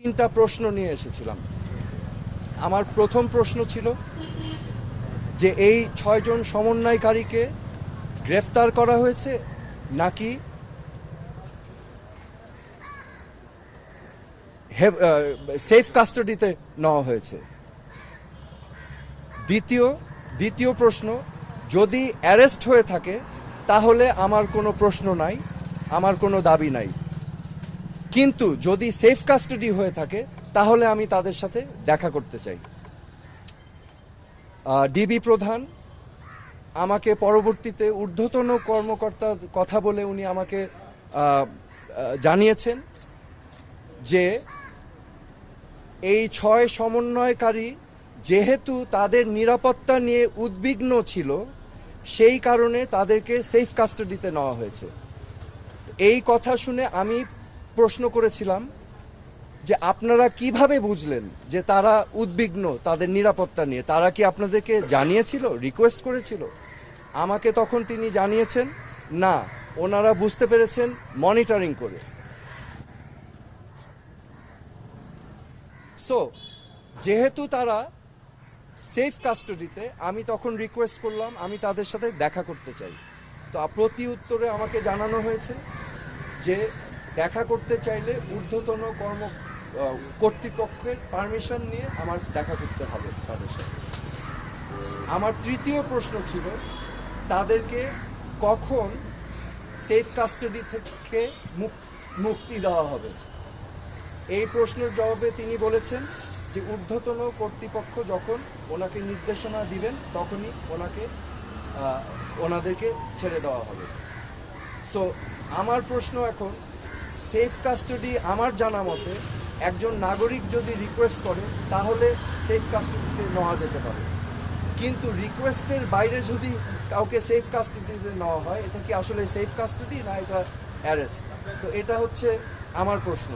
তিনটা প্রশ্ন নিয়ে এসেছিলাম। আমার প্রথম প্রশ্ন ছিল যে এই 6 জন সমন্বয়কারীকে গ্রেফতার করা হয়েছে নাকি সেফ কাস্টাডিতে নেওয়া হয়েছে। দ্বিতীয় প্রশ্ন, যদি অ্যারেস্ট হয়ে থাকে তাহলে আমার কোনো প্রশ্ন নাই, আমার কোনো দাবি নাই, কিন্তু যদি সেফ কাস্টাডি হয়ে থাকে তাহলে আমি তাদের সাথে দেখা করতে চাই। ডিবি প্রধান আমাকে পরবর্তীতে ঊর্ধ্বতন কর্মকর্তার কথা বলে উনি আমাকে জানিয়েছেন যে এই 6 সমন্বয়কারী যেহেতু তাদের নিরাপত্তা নিয়ে উদ্বিগ্ন ছিল সেই কারণে তাদেরকে সেফ কাস্টাডিতে নেওয়া হয়েছে। এই কথা শুনে আমি প্রশ্ন করেছিলাম যে আপনারা কিভাবে বুঝলেন যে তারা উদ্বিগ্ন তাদের নিরাপত্তা নিয়ে? তারা কি আপনাদেরকে জানিয়েছিল, রিকোয়েস্ট করেছিল? আমাকে তখন তিনি জানিয়েছেন না, ওনারা বুঝতে পেরেছেন মনিটরিং করে। সো যেহেতু তারা সেফ কাস্টাডিতে, আমি তখন রিকোয়েস্ট করলাম আমি তাদের সাথে দেখা করতে চাই। তো প্রতি উত্তরে আমাকে জানানো হয়েছে যে দেখা করতে চাইলে ঊর্ধ্বতন কর্তৃপক্ষের পারমিশন নিয়ে আমার দেখা করতে হবে তাদের সাথে। আমার তৃতীয় প্রশ্ন ছিল তাদেরকে কখন সেফ কাস্টাডি থেকে মুক্তি দেওয়া হবে। এই প্রশ্নের জবাবে তিনি বলেছেন যে ঊর্ধ্বতন কর্তৃপক্ষ যখন ওনাকে নির্দেশনা দিবেন তখনই ওনাদেরকে ছেড়ে দেওয়া হবে। সো আমার প্রশ্ন এখন, সেফ কাস্টাডি আমার জানা মতে একজন নাগরিক যদি রিকোয়েস্ট করে তাহলে সেফ কাস্টাডিতে নেওয়া যেতে পারে, কিন্তু রিকোয়েস্টের বাইরে যদি কাউকে সেফ কাস্টাডিতে নেওয়া হয় এটা কি আসলে সেফ কাস্টাডি না এটা অ্যারেস্ট? তো এটা হচ্ছে আমার প্রশ্ন।